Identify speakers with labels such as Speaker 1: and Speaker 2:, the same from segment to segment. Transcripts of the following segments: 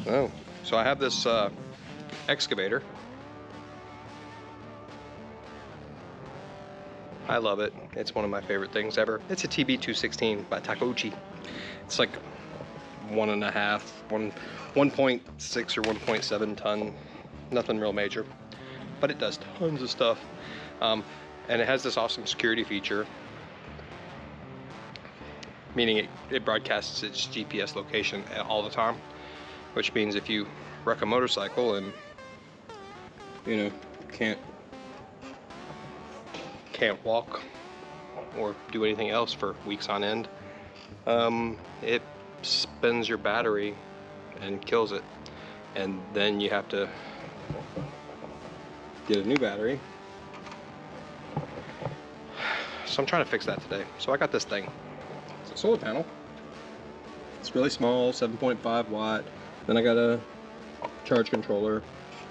Speaker 1: Oh, so I have this excavator. I love it. It's one of my favorite things ever. It's a TB216 by Takeuchi. It's like 1.6 or 1.7 ton. Nothing real major, but it does tons of stuff. And it has this awesome security feature, meaning it broadcasts its GPS location all the time, which means if you wreck a motorcycle and can't walk or do anything else for weeks on end, it spins your battery and kills it, and then you have to get a new battery. So I'm trying to fix that today. So I got this thing. It's a solar panel. It's really small, 7.5 watt. Then I got a charge controller.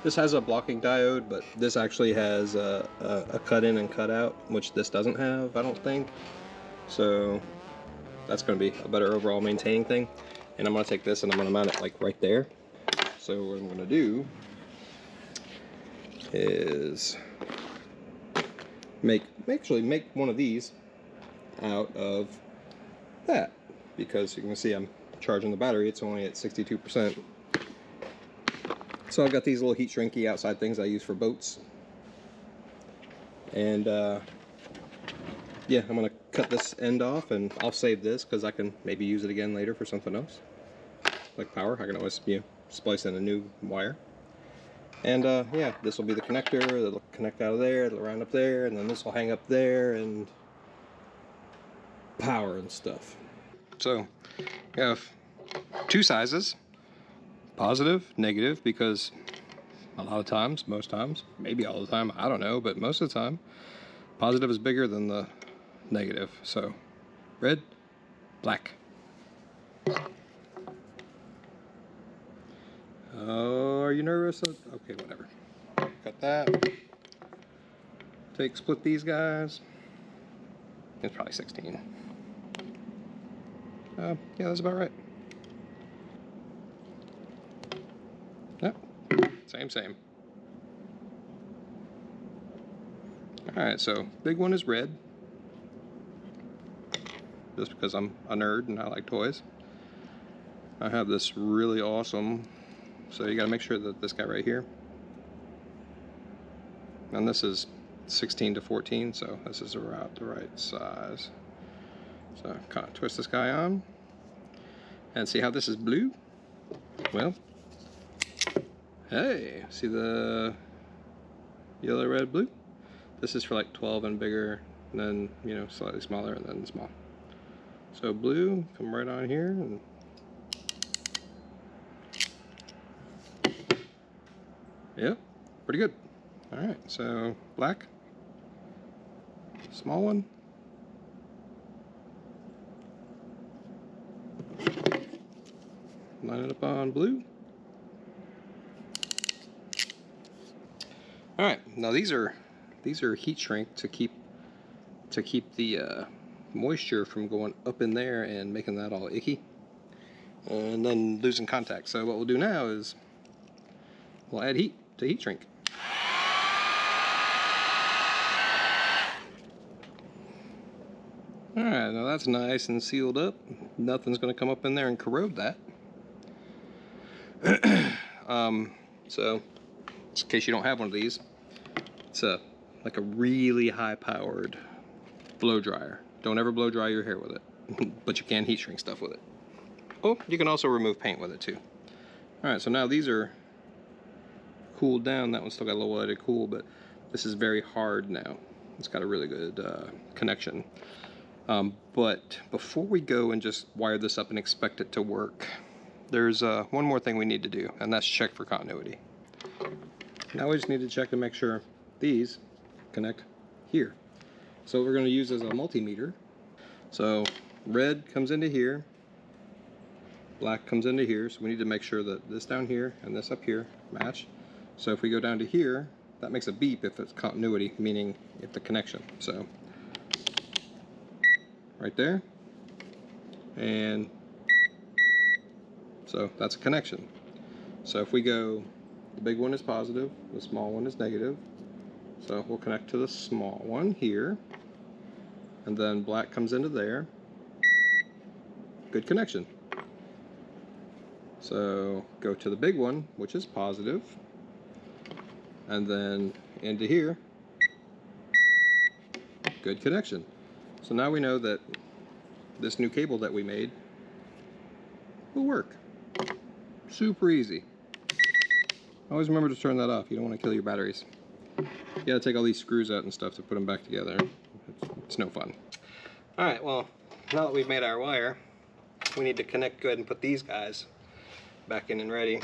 Speaker 1: This has a blocking diode, but this actually has a cut in and cut out, which this doesn't have, I don't think. So that's going to be a better overall maintaining thing. And I'm going to take this and I'm going to mount it like right there. So what I'm going to do is make one of these out of that, because you can see I'm charging the battery. It's only at 62%. So I've got these little heat shrinky outside things I use for boats. And yeah, I'm gonna cut this end off, and I'll save this because I can maybe use it again later for something else, like power. I can always splice in a new wire. And yeah, this will be the connector. It'll connect out of there, it'll round up there, and then this will hang up there, and power and stuff. So we have two sizes, positive, negative, because a lot of times, most times, maybe all the time, I don't know, but most of the time, positive is bigger than the negative. So red, black. Oh, are you nervous? Okay, whatever. Cut that. Split these guys. It's probably 16. Yeah, that's about right. Yep, same. Alright, so big one is red, just because I'm a nerd and I like toys. I have this really awesome, so you gotta make sure that this guy right here, and this is 16 to 14, so this is about the right size. So kind of twist this guy on, and see how this is blue? Well, hey, see the yellow, red, blue? This is for like 12 and bigger, and then, slightly smaller, and then small. So blue, come right on here, and yeah, pretty good. All right, so black, small one. Line it up on blue. All right, now these are heat shrink to keep the moisture from going up in there and making that all icky and then losing contact. So what we'll do now is we'll add heat to heat shrink. All right, now that's nice and sealed up. Nothing's going to come up in there and corrode that. So just in case you don't have one of these, it's like a really high-powered blow dryer. Don't ever blow dry your hair with it, but you can heat shrink stuff with it. Oh, you can also remove paint with it too. All right, so now these are cooled down. That one's still got a little let it cool, but this is very hard now. It's got a really good connection. But before we go and just wire this up and expect it to work, there's one more thing we need to do, and that's check for continuity. Now we just need to check to make sure these connect here. So what we're going to use is a multimeter. So red comes into here, black comes into here, so we need to make sure that this down here and this up here match. So if we go down to here, that makes a beep if it's continuity, meaning if the connection. So right there, and so that's a connection. So if we go, the big one is positive, the small one is negative. So we'll connect to the small one here, and then black comes into there. Good connection. So go to the big one, which is positive, and then into here. Good connection. So now we know that this new cable that we made will work. Super easy. Always remember to turn that off. You don't want to kill your batteries. You gotta take all these screws out and stuff to put them back together. It's no fun. Alright, well, now that we've made our wire, we need to connect good and put these guys back in and ready.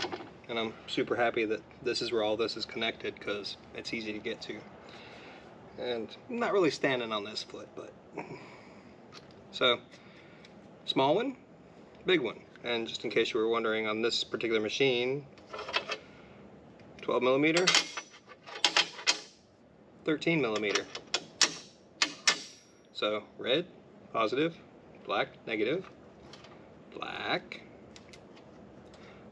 Speaker 1: And I'm super happy that this is where all this is connected, because it's easy to get to. And I'm not really standing on this foot, but... So, small one, big one. And just in case you were wondering, on this particular machine, 12 millimeter, 13 millimeter. So red, positive, black, negative, black.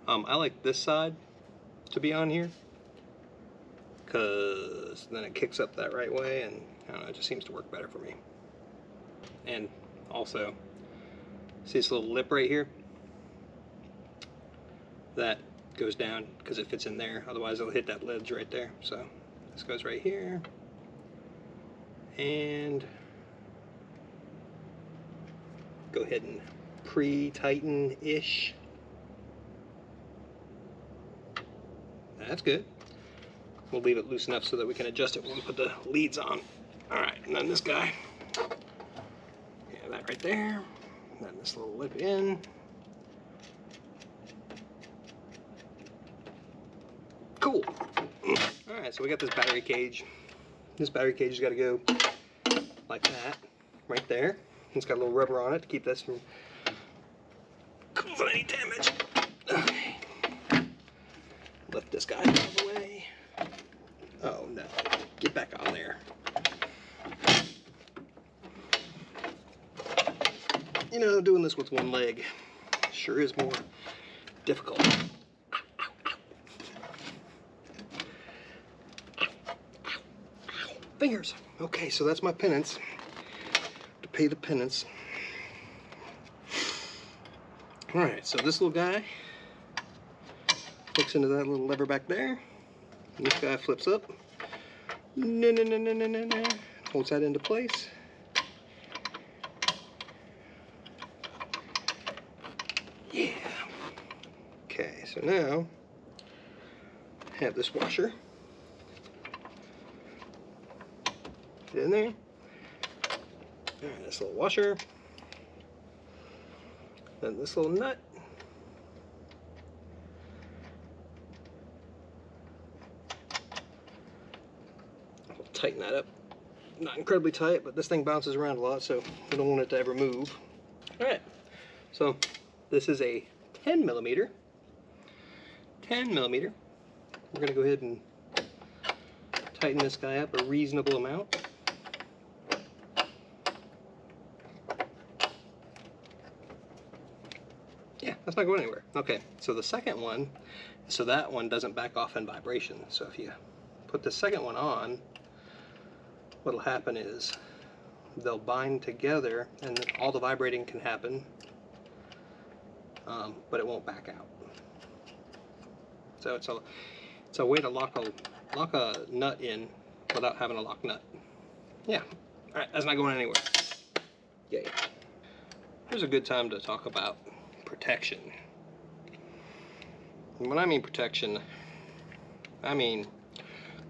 Speaker 1: I like this side to be on here, because then it kicks up that right way, and I don't know, it just seems to work better for me. And also, see this little lip right here? That goes down because it fits in there, otherwise it'll hit that ledge right there. So this goes right here, and go ahead and pre-tighten-ish. That's good. We'll leave it loose enough so that we can adjust it when we put the leads on. Alright, and then this guy. Yeah, that right there. And then this little lip in. Cool. Alright, so we got this battery cage. This battery cage has got to go like that, right there. It's got a little rubber on it to keep this from causing any damage. Okay. Lift this guy out of the way. Oh no. Get back on there. You know, doing this with one leg sure is more difficult. Fingers. Okay, so that's my penance. To pay the penance. Alright, so this little guy hooks into that little lever back there. And this guy flips up. Holds that into place. Yeah. Okay, so now I have this washer. Get in there. Alright, this little washer. Then this little nut. I'll tighten that up. Not incredibly tight, but this thing bounces around a lot, so we don't want it to ever move. Alright, so this is a 10 millimeter. 10 millimeter. We're going to go ahead and tighten this guy up a reasonable amount. Yeah, that's not going anywhere. Okay, so the second one, so that one doesn't back off in vibration. So if you put the second one on, what'll happen is they'll bind together and all the vibrating can happen, but it won't back out. So it's a way to lock a nut in without having a lock nut. Yeah, all right, that's not going anywhere. Yay. Here's a good time to talk about protection. And when I mean protection, I mean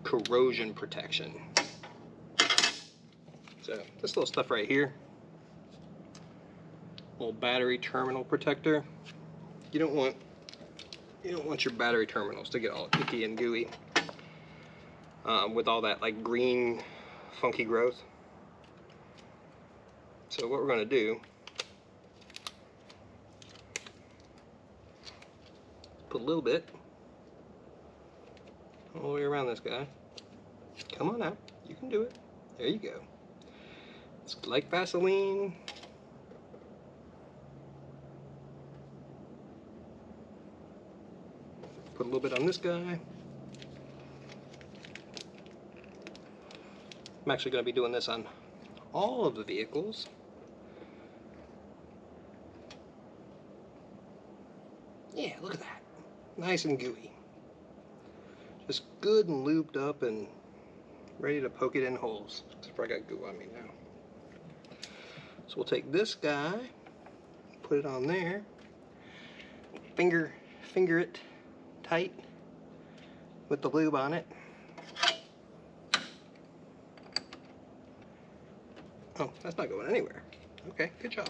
Speaker 1: corrosion protection. So this little stuff right here, little battery terminal protector. You don't want your battery terminals to get all icky and gooey with all that like green funky growth. So what we're going to do, put a little bit all the way around this guy. Come on out, you can do it. There you go. It's like Vaseline. Put a little bit on this guy. I'm actually going to be doing this on all of the vehicles. Yeah, look at that. Nice and gooey. Just good and lubed up and ready to poke it in holes. Except for I got goo on me now. So we'll take this guy, put it on there, finger it tight with the lube on it. Oh, that's not going anywhere. Okay, good job.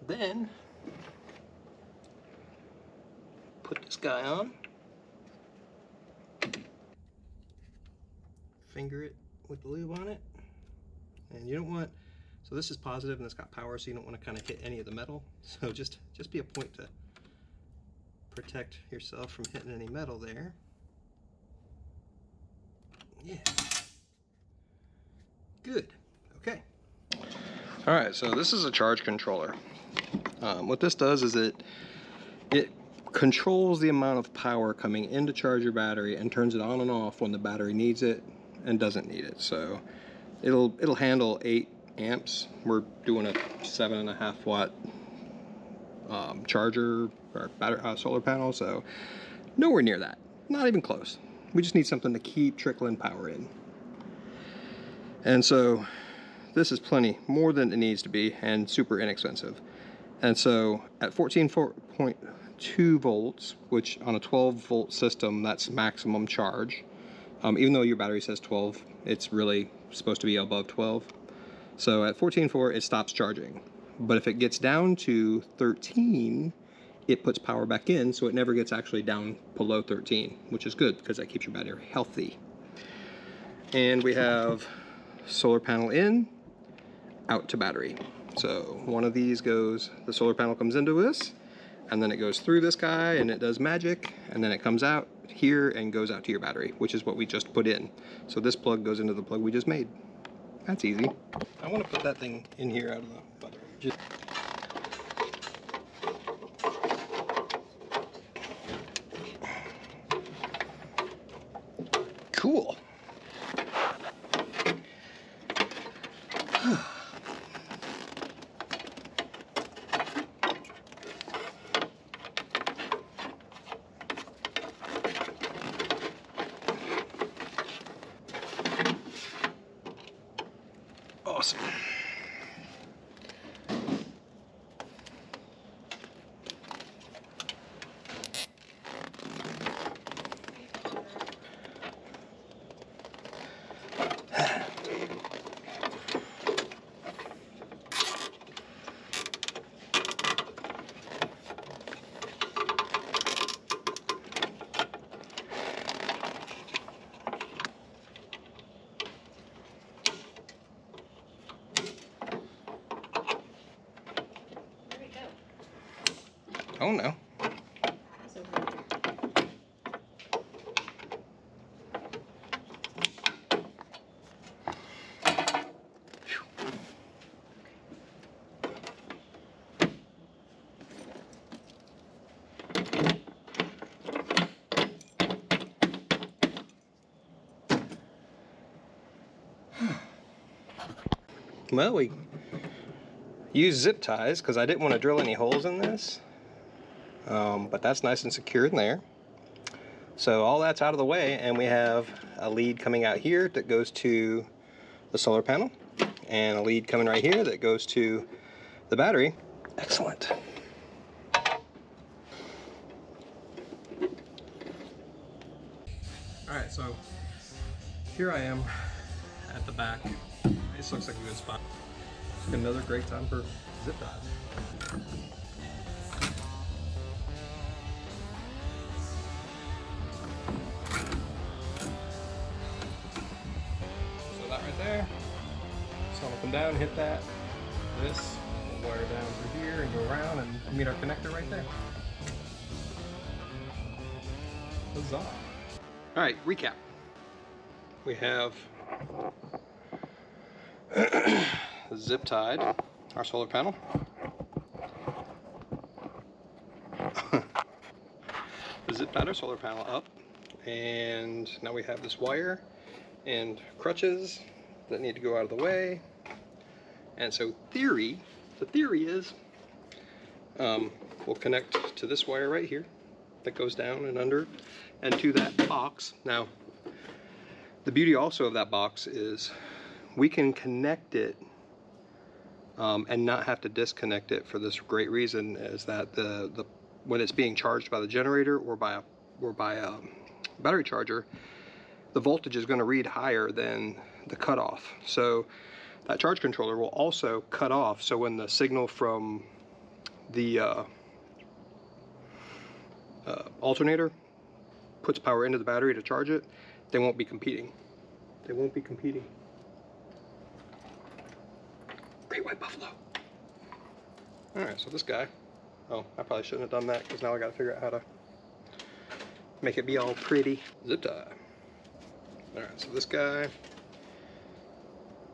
Speaker 1: Then put this guy on, finger it with the lube on it, and you don't want, so this is positive and it's got power, so you don't want to kind of hit any of the metal. So just be a point to protect yourself from hitting any metal there. Yeah. Good. Okay. All right, so this is a charge controller. What this does is it controls the amount of power coming in to charge your battery and turns it on and off when the battery needs it and doesn't need it. So it'll handle 8 amps. We're doing a 7.5 watt charger or battery, solar panel, so nowhere near that. Not even close. We just need something to keep trickling power in. And so this is plenty, more than it needs to be, and super inexpensive. And so at 14.2 volts, which on a 12 volt system, that's maximum charge. Even though your battery says 12, it's really supposed to be above 12. So at 14.4, it stops charging. But if it gets down to 13, it puts power back in, so it never gets actually down below 13, which is good because that keeps your battery healthy. And we have solar panel in, out to battery. So one of these goes, the solar panel comes into this, and then it goes through this guy and it does magic, and then it comes out here and goes out to your battery, which is what we just put in. So this plug goes into the plug we just made. That's easy. I want to put that thing in here out of the butter. Cool. Awesome. Oh no. Well, we used zip ties because I didn't want to drill any holes in this. But that's nice and secure in there. So all that's out of the way, and we have a lead coming out here that goes to the solar panel, and a lead coming right here that goes to the battery. Excellent. Alright, so here I am at the back. This looks like a good spot. Another great time for zip ties. There. So I'll come down, hit that, this, we'll wire down through here and go around and meet our connector right there. Huzzah. Alright, recap. We have zip tied our solar panel. zip tied our solar panel up, and now we have this wire and crutches that need to go out of the way. And so the theory is we'll connect to this wire right here that goes down and under and to that box. Now the beauty also of that box is we can connect it and not have to disconnect it, for this great reason, is that when it's being charged by the generator or by a battery charger, the voltage is going to read higher than the cutoff. So that charge controller will also cut off, so when the signal from the alternator puts power into the battery to charge it, they won't be competing. They won't be competing. Great white buffalo. Alright, so this guy, oh, I probably shouldn't have done that, because now I gotta figure out how to make it be all pretty. Zip tie. Alright, so this guy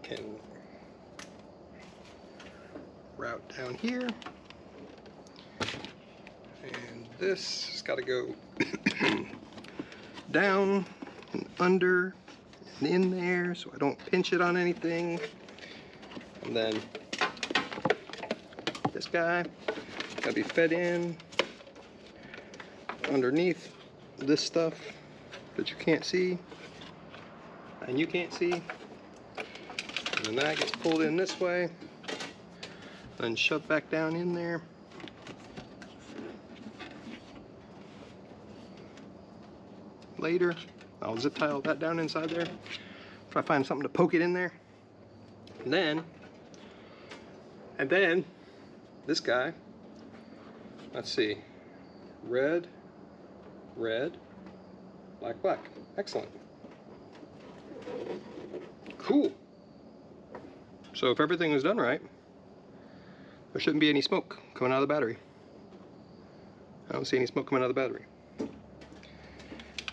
Speaker 1: can route down here, and this has got to go down and under and in there so I don't pinch it on anything. And then this guy got to be fed in underneath this stuff that you can't see and you can't see. And then that gets pulled in this way and shoved back down in there. Later, I'll zip tie all that down inside there if I find something to poke it in there. And then this guy, let's see, red, red, black, black. Excellent. Cool. So if everything is done right, there shouldn't be any smoke coming out of the battery. I don't see any smoke coming out of the battery.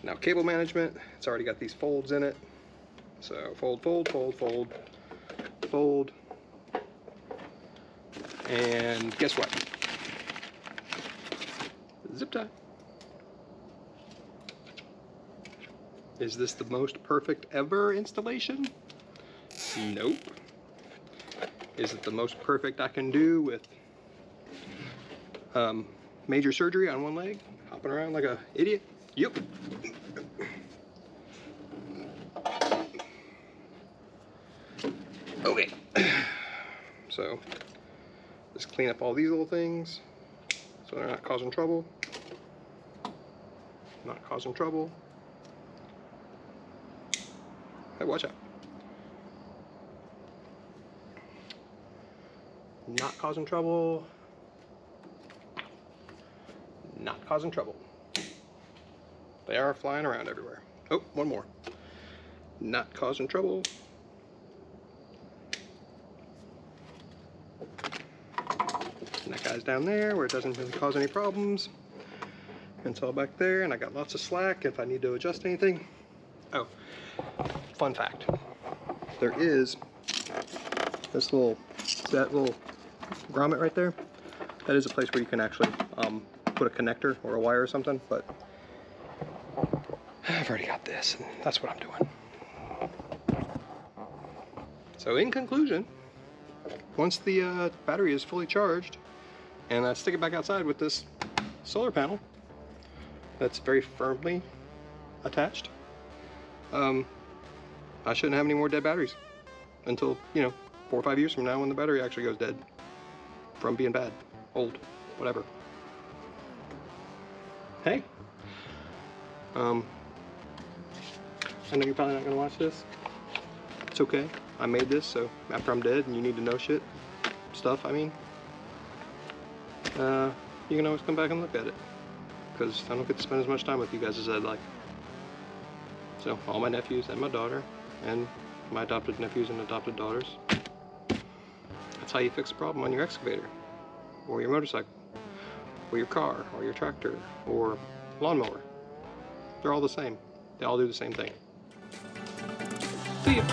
Speaker 1: Now cable management, it's already got these folds in it. So fold, fold, fold, fold, fold. And guess what? Zip tie. Is this the most perfect ever installation? Nope. Is it the most perfect I can do with major surgery on one leg, hopping around like an idiot? Yep. Okay. So just clean up all these little things so they're not causing trouble. Not causing trouble. Hey, watch out. Not causing trouble. Not causing trouble. They are flying around everywhere. Oh, one more. Not causing trouble. And that guy's down there where it doesn't really cause any problems. And it's all back there, and I got lots of slack if I need to adjust anything. Oh, fun fact. There is this little, that little grommet right there. That is a place where you can actually put a connector or a wire or something, but I've already got this, and that's what I'm doing. So in conclusion, once the battery is fully charged, and I stick it back outside with this solar panel that's very firmly attached, I shouldn't have any more dead batteries until, you know, 4 or 5 years from now when the battery actually goes dead from being bad, old, whatever. Hey, I know you're probably not going to watch this. It's okay. I made this, so after I'm dead and you need to know stuff, I mean, you can always come back and look at it, because I don't get to spend as much time with you guys as I'd like. So all my nephews and my daughter and my adopted nephews and adopted daughters, that's how you fix a problem on your excavator or your motorcycle or your car or your tractor or lawnmower. They're all the same. They all do the same thing. See ya.